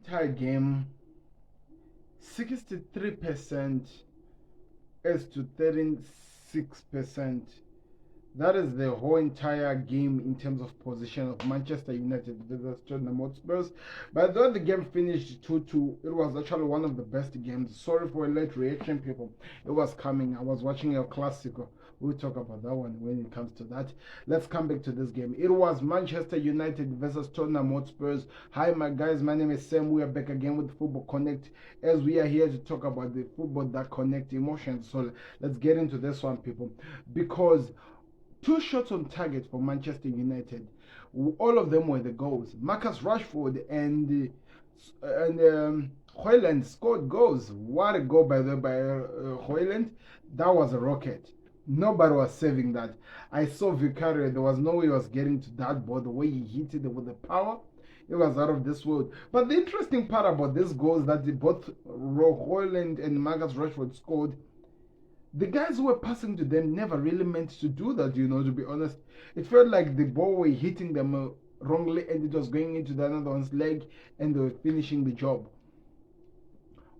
entire game, 63% as to 36%. That is the whole entire game in terms of position of Manchester United versus Tottenham Hotspurs. But though the game finished 2-2, it was actually one of the best games. Sorry for a late reaction, people. It was coming. I was watching El Clasico. We'll talk about that one when it comes to that. Let's come back to this game. It was Manchester United versus Tottenham Hotspurs. Hi, my guys. My name is Sam. We are back again with Football Connect as we are here to talk about the football that connects emotions. So let's get into this one, people. Because 2 shots on target for Manchester United. All of them were the goals. Marcus Rashford and Højlund scored goals. What a goal by Højlund. That was a rocket. Nobody was saving that. I saw Vicario. There was no way he was getting to that ball. The way he hit it with the power, it was out of this world. But the interesting part about this goal is that both Højlund and Marcus Rashford scored. The guys who were passing to them never really meant to do that, to be honest. It felt like the ball were hitting them wrongly and it was going into the other one's leg and they were finishing the job.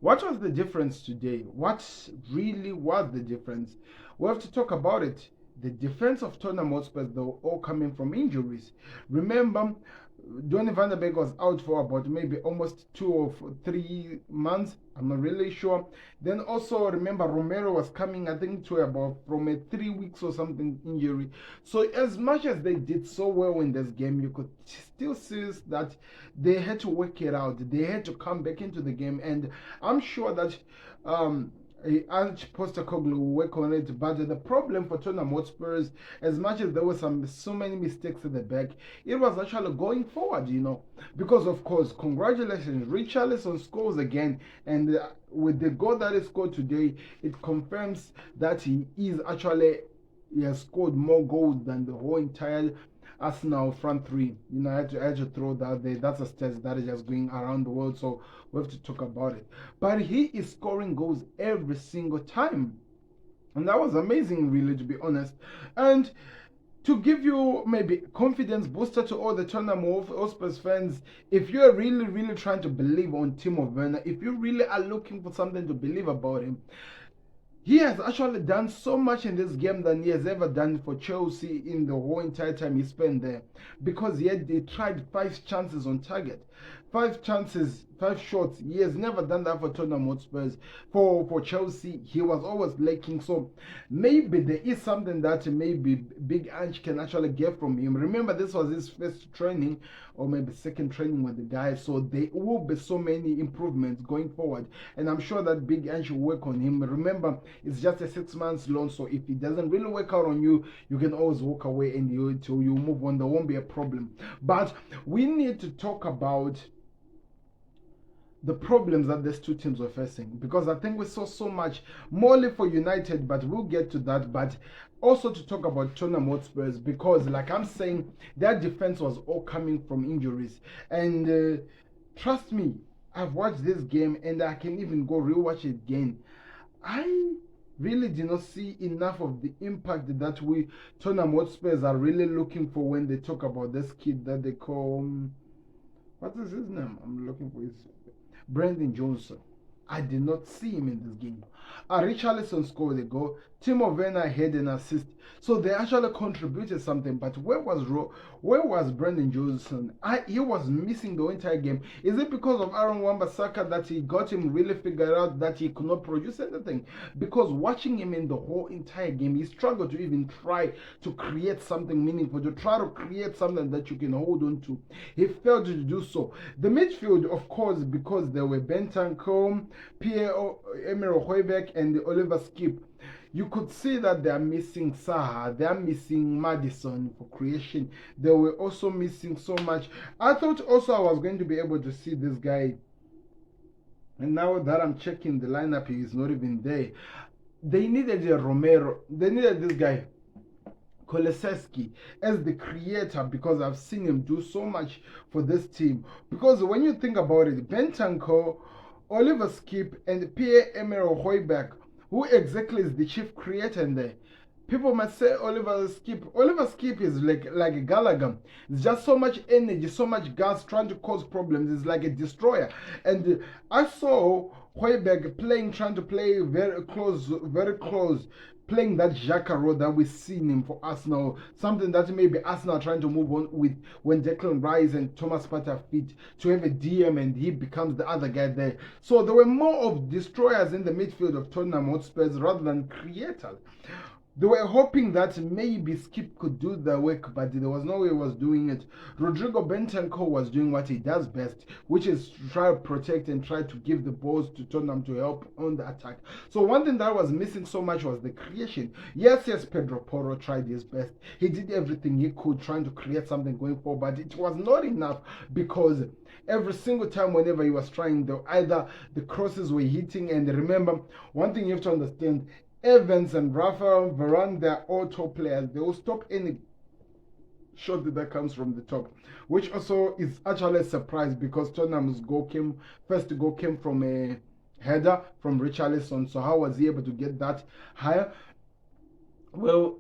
What was the difference today? What really was the difference? We have to talk about it. The defense of Tottenham Hotspur, they were all coming from injuries. Remember, Donny van der Beek was out for about maybe almost 2 or 3 months. I'm not really sure. Then also remember Romero was coming, I think, to about from a 3 weeks or something injury. So as much as they did so well in this game, you could still see that they had to work it out. They had to come back into the game, and I'm sure that Ange Postecoglou will work on it. But the problem for Tottenham Hotspurs, as much as there were so many mistakes at the back, it was actually going forward, because of course, congratulations, Richarlison scores again, and with the goal that he scored today, it confirms that he has scored more goals than the whole entire Arsenal front three. I had to throw that there. That's a stat that is just going around the world, so we have to talk about it. But he is scoring goals every single time, and that was amazing, really, to be honest. And to give you maybe confidence booster to all the Tottenham Hotspur fans, if you're really, really trying to believe on Timo Werner, if you really are looking for something to believe about him, he has actually done so much in this game than he has ever done for Chelsea in the whole entire time he spent there. Because they tried 5 chances on target. 5 chances, 5 shots. He has never done that for Tottenham Hotspurs. For Chelsea, he was always lacking. So maybe there is something that maybe Big Ange can actually get from him. Remember, this was his first training or maybe second training with the guys. So there will be so many improvements going forward. And I'm sure that Big Ange will work on him. Remember, it's just a 6 months loan. So if it doesn't really work out on you, you can always walk away and you move on. There won't be a problem. But we need to talk about the problems that these two teams were facing, because I think we saw so much morely for United, but we'll get to that. But also to talk about Tottenham Hotspurs, because like I'm saying, their defense was all coming from injuries. And trust me, I've watched this game and I can even go rewatch it again. I really did not see enough of the impact that Tottenham Hotspurs are really looking for when they talk about this kid that they call, what is his name? I'm looking for his Brendan Johnson. I did not see him in this game. Richarlison scored a goal. Timo Werner had an assist. So they actually contributed something. But where was Brendan Johnson? He was missing the entire game. Is it because of Aaron Wan-Bissaka that he got him really figured out that he could not produce anything? Because watching him in the whole entire game, he struggled to even try to create something meaningful, to try to create something that you can hold on to. He failed to do so. The midfield, of course, because there were Bentancur, Pierre-Emerick Højbjerg, and Oliver Skip. You could see that they are missing Saha, they are missing Maddison for creation. They were also missing so much. I thought also I was going to be able to see this guy. And now that I'm checking the lineup, he is not even there. They needed a Romero. They needed this guy, Kulusevski, as the creator, because I've seen him do so much for this team. Because when you think about it, Bentancur, Oliver Skip, and Pierre-Emerick Højbjerg, who exactly is the chief creator in there? People might say Oliver Skip. Oliver Skip is like a Gallagher. It's just so much energy, so much gas trying to cause problems. It's like a destroyer. And I saw Hoiberg trying to play very close, playing that Xhaka role that we've seen him for Arsenal. Something that maybe Arsenal trying to move on with when Declan Rice and Thomas Partey fit to have a DM and he becomes the other guy there. So there were more of destroyers in the midfield of Tottenham Hotspurs rather than creators. They were hoping that maybe Skip could do the work, but there was no way he was doing it. Rodrigo Bentancur was doing what he does best, which is to try to protect and try to give the balls to Tottenham to help on the attack. So one thing that was missing so much was the creation. Yes, Pedro Porro tried his best. He did everything he could trying to create something going forward, but it was not enough because every single time whenever he was trying, either the crosses were hitting, and remember, one thing you have to understand, Evans and Rafael Varane, they're all top players. They will stop any shot that comes from the top, which also is actually a surprise because Tottenham's first goal came from a header from Richarlison. So how was he able to get that higher? Well,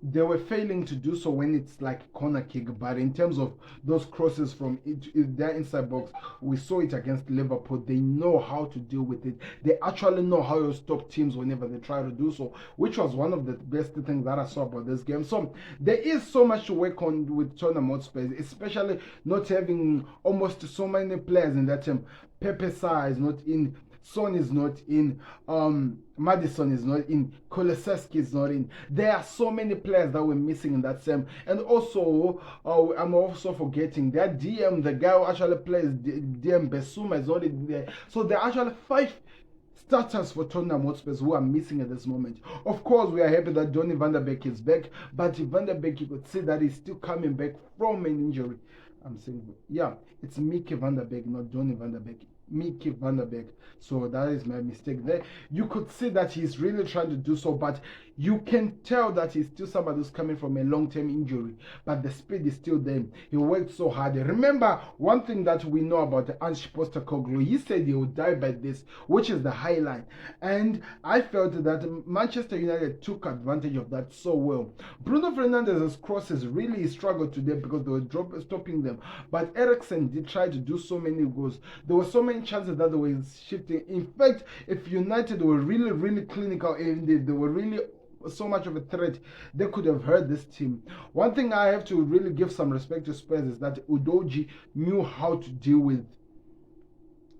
they were failing to do so when it's like a corner kick, but in terms of those crosses from their inside box, we saw it against Liverpool. They know how to deal with it. They actually know how to stop teams whenever they try to do so, which was one of the best things that I saw about this game. So there is so much to work on with Tottenham Hotspur, especially not having almost so many players in that team. Pepe Sarr is not in, Son is not in, Madison is not in, Kulusevski is not in. There are so many players that were missing in that team. And also, I'm also forgetting that DM, the guy who actually plays DM Besuma is not in there. So there are actually 5 starters for Tottenham Hotspur who are missing at this moment. Of course, we are happy that Donny van der Beek is back, but Van der Beek, you could see that he's still coming back from an injury. I'm saying, yeah, it's Mickey van der Beek, not Donny van der Beek. Mickey van der Beek. So that is my mistake there. You could see that he's really trying to do so, but you can tell that he's still somebody who's coming from a long-term injury, but the speed is still there. He worked so hard. Remember, one thing that we know about Ange Postecoglou, he said he would die by this, which is the high line. And I felt that Manchester United took advantage of that so well. Bruno Fernandes's crosses really struggled today because they were stopping them. But Eriksen did try to do so many goals. There were so many chances that they were shifting. In fact, if United were really, really clinical and they were really so much of a threat, they could have hurt this team. One thing I have to really give some respect to Spurs is that Udogie knew how to deal with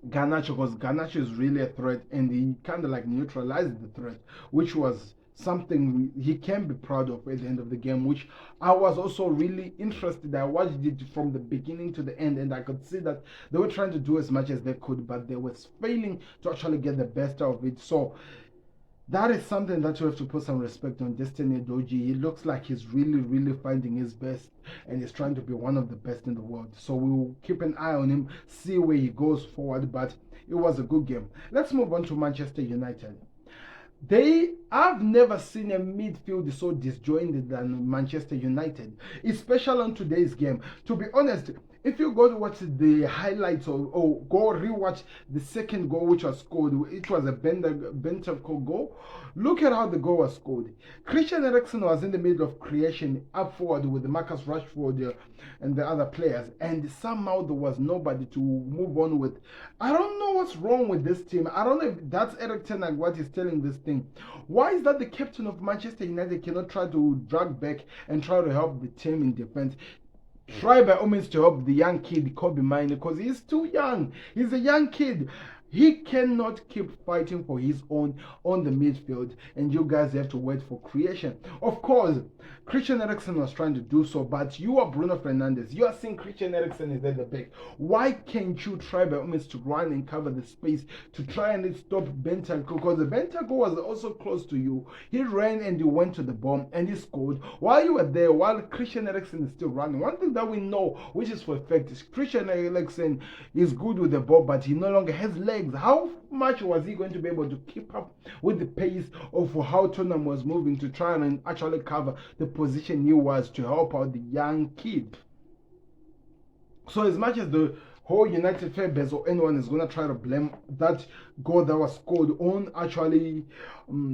Garnacho, because Garnacho is really a threat and he kind of like neutralized the threat, which was something he can be proud of at the end of the game, which I was also really interested. I watched it from the beginning to the end and I could see that they were trying to do as much as they could, but they were failing to actually get the best out of it. So that is something that you have to put some respect on Destiny Udogie. He looks like he's really, really finding his best and he's trying to be one of the best in the world. So we'll keep an eye on him, see where he goes forward, but it was a good game. Let's move on to Manchester United. I've never seen a midfield so disjointed than Manchester United, especially on today's game. To be honest, if you go to watch the highlights or go rewatch the second goal which was scored, it was a Bentancur goal. Look at how the goal was scored. Christian Eriksen was in the middle of creation up forward with Marcus Rashford and the other players, and somehow there was nobody to move on with. I don't know what's wrong with this team. I don't know if that's Erik ten Hag what is telling this thing. Why is that the captain of Manchester United cannot try to drag back and try to help the team in defense? Try by all means to help the young kid Kobe Mine, because he's too young. He's a young kid. He cannot keep fighting for his own on the midfield, and you guys have to wait for creation. Of course, Christian Eriksen was trying to do so, but you are Bruno Fernandes. You are seeing Christian Eriksen is at the back. Why can't you try by all means to run and cover the space to try and stop Bentancur? Because the Bentancur was also close to you. He ran and he went to the bomb and he scored while you were there, while Christian Eriksen is still running. One thing that we know, which is for a fact, is Christian Eriksen is good with the ball, but he no longer has legs. How much was he going to be able to keep up with the pace of how Tottenham was moving to try and actually cover the position he was to help out the young kid? So as much as the whole United fan base or anyone is gonna try to blame that goal that was scored on actually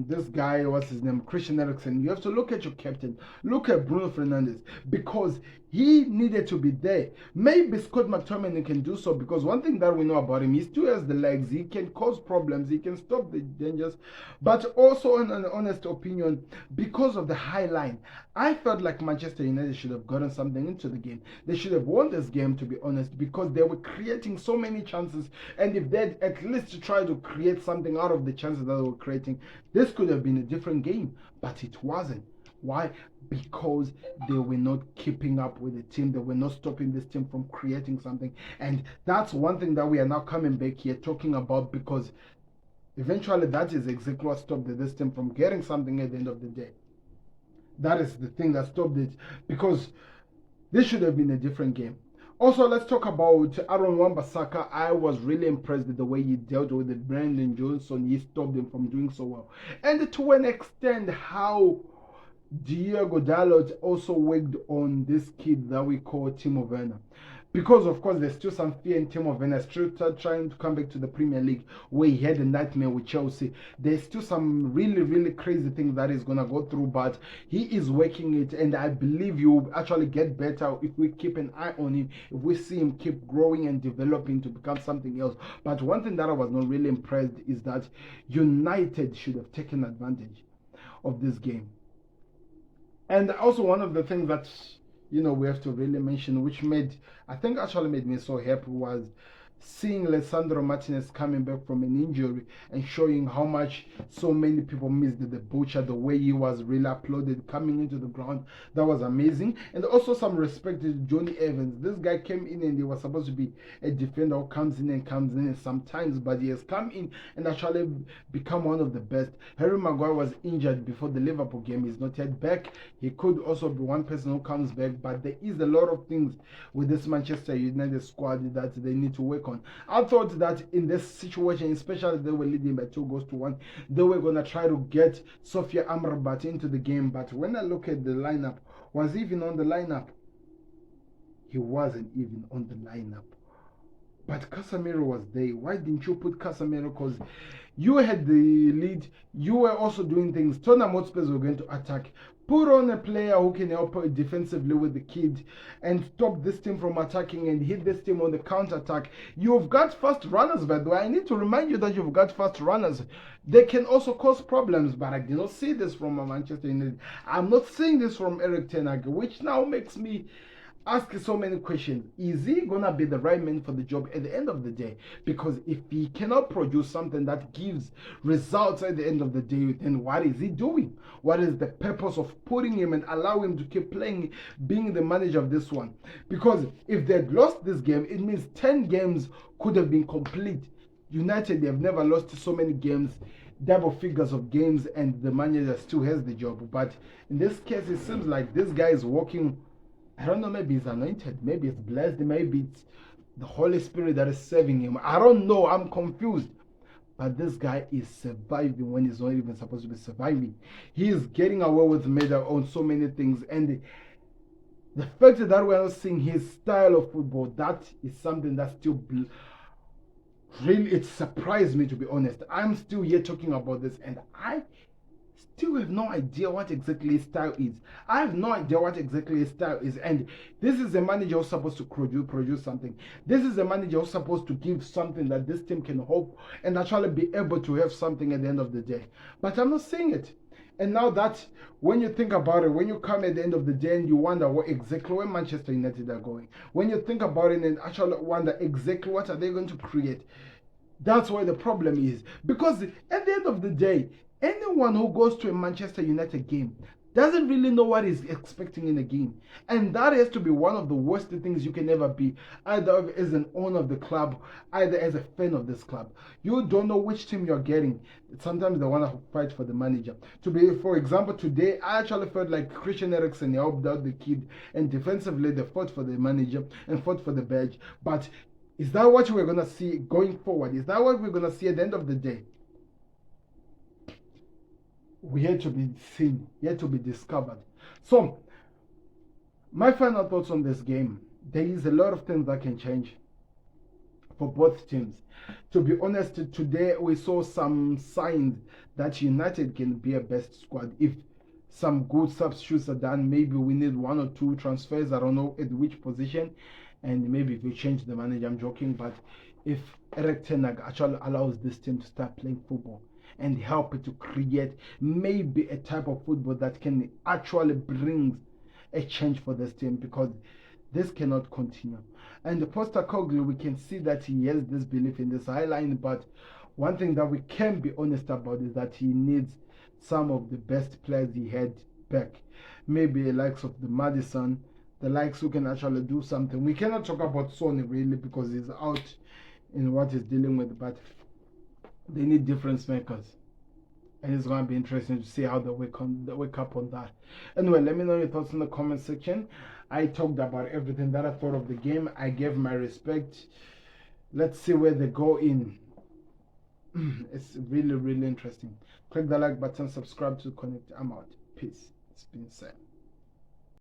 this guy, what's his name, Christian Eriksen. You have to look at your captain, look at Bruno Fernandes, because he needed to be there. Maybe Scott McTominay can do so, because one thing that we know about him, he still has the legs, he can cause problems, he can stop the dangers. But also, in an honest opinion, because of the high line, I felt like Manchester United should have gotten something into the game. They should have won this game, to be honest, because they were creating so many chances. And if they'd at least tried to create something out of the chances that they were creating, this could have been a different game. But it wasn't. Why? Because they were not keeping up with the team. They were not stopping this team from creating something. And that's one thing that we are now coming back here talking about, because eventually that is exactly what stopped this team from getting something at the end of the day. That is the thing that stopped it, because this should have been a different game. Also, let's talk about Aaron Wan-Bissaka. I was really impressed with the way he dealt with it. Brandon Johnson, he stopped him from doing so well. And to an extent, how Diego Dalot also worked on this kid that we call Timo Werner. Because, of course, there's still some fear in Timo Werner still trying to come back to the Premier League, where he had a nightmare with Chelsea. There's still some really, really crazy things that he's going to go through, but he is working it, and I believe he will actually get better if we keep an eye on him, if we see him keep growing and developing to become something else. But one thing that I was not really impressed is that United should have taken advantage of this game. And also one of the things that we have to really mention, which actually made me so happy, was seeing Lisandro Martinez coming back from an injury and showing how much so many people missed the butcher, the way he was really applauded coming into the ground. That was amazing. And also some respect to Johnny Evans. This guy came in and he was supposed to be a defender who comes in sometimes, but he has come in and actually become one of the best. Harry Maguire was injured before the Liverpool game. He's not yet back. He could also be one person who comes back, but there is a lot of things with this Manchester United squad that they need to work on. I thought that in this situation, especially they were leading by 2-1, they were going to try to get Sofia Amrabat into the game. But when I look at the lineup, was he even on the lineup? He wasn't even on the lineup. But Casemiro was there. Why didn't you put Casemiro? Because you had the lead. You were also doing things. Tottenham Hotspur were going to attack. Put on a player who can help defensively with the kid and stop this team from attacking and hit this team on the counter-attack. You've got fast runners, by the way. I need to remind you that you've got fast runners. They can also cause problems, but I did not see this from Manchester United. I'm not seeing this from Erik ten Hag, which now makes me ask so many questions. Is he gonna be the right man for the job at the end of the day? Because if he cannot produce something that gives results at the end of the day, then what is he doing? What is the purpose of putting him and allow him to keep playing, being the manager of this one? Because if they'd lost this game, it means 10 games could have been complete. United, they have never lost so many games, double figures of games, and the manager still has the job. But in this case, it seems like this guy is working. I don't know, maybe he's anointed, maybe it's blessed, maybe it's the Holy Spirit that is serving him. I don't know, I'm confused. But this guy is surviving when he's not even supposed to be surviving. He is getting away with murder on so many things. And the fact that we're not seeing his style of football, that is something that still really, it surprised me, to be honest. I'm still here talking about this, and I still have no idea what exactly his style is. I have no idea what exactly his style is. And this is a manager who's supposed to produce something. This is a manager who's supposed to give something that this team can hope and actually be able to have something at the end of the day. But I'm not seeing it. And now that, when you think about it, when you come at the end of the day and you wonder exactly where Manchester United are going, when you think about it and actually wonder exactly what are they going to create, that's where the problem is. Because at the end of the day, anyone who goes to a Manchester United game doesn't really know what he's expecting in a game. And that has to be one of the worst things you can ever be, either as an owner of the club, either as a fan of this club. You don't know which team you're getting. Sometimes they want to fight for the manager. For example, today, I actually felt like Christian Eriksen helped out the kid, and defensively they fought for the manager and fought for the badge. But is that what we're going to see going forward? Is that what we're going to see at the end of the day? We had to be seen, yet to be discovered. So, my final thoughts on this game. There is a lot of things that can change. for both teams. To be honest, today we saw some signs that United can be a best squad if some good substitutes are done. Maybe we need 1 or 2 transfers. I don't know at which position, and maybe if we change the manager. I'm joking, but if Eric Ten Hag actually allows this team to start playing football and help it to create maybe a type of football that can actually bring a change for this team, because this cannot continue. And the Postecoglou, we can see that he has this belief in this high line, but one thing that we can be honest about is that he needs some of the best players he had back. Maybe the likes of the Madison, the likes who can actually do something. We cannot talk about Sonny really because he's out in what he's dealing with, but they need difference makers. And it's going to be interesting to see how they wake up on that. Anyway, let me know your thoughts in the comment section. I talked about everything that I thought of the game. I gave my respect. Let's see where they go in. It's really, really interesting. Click the like button, subscribe to connect. I'm out. Peace. It's been said.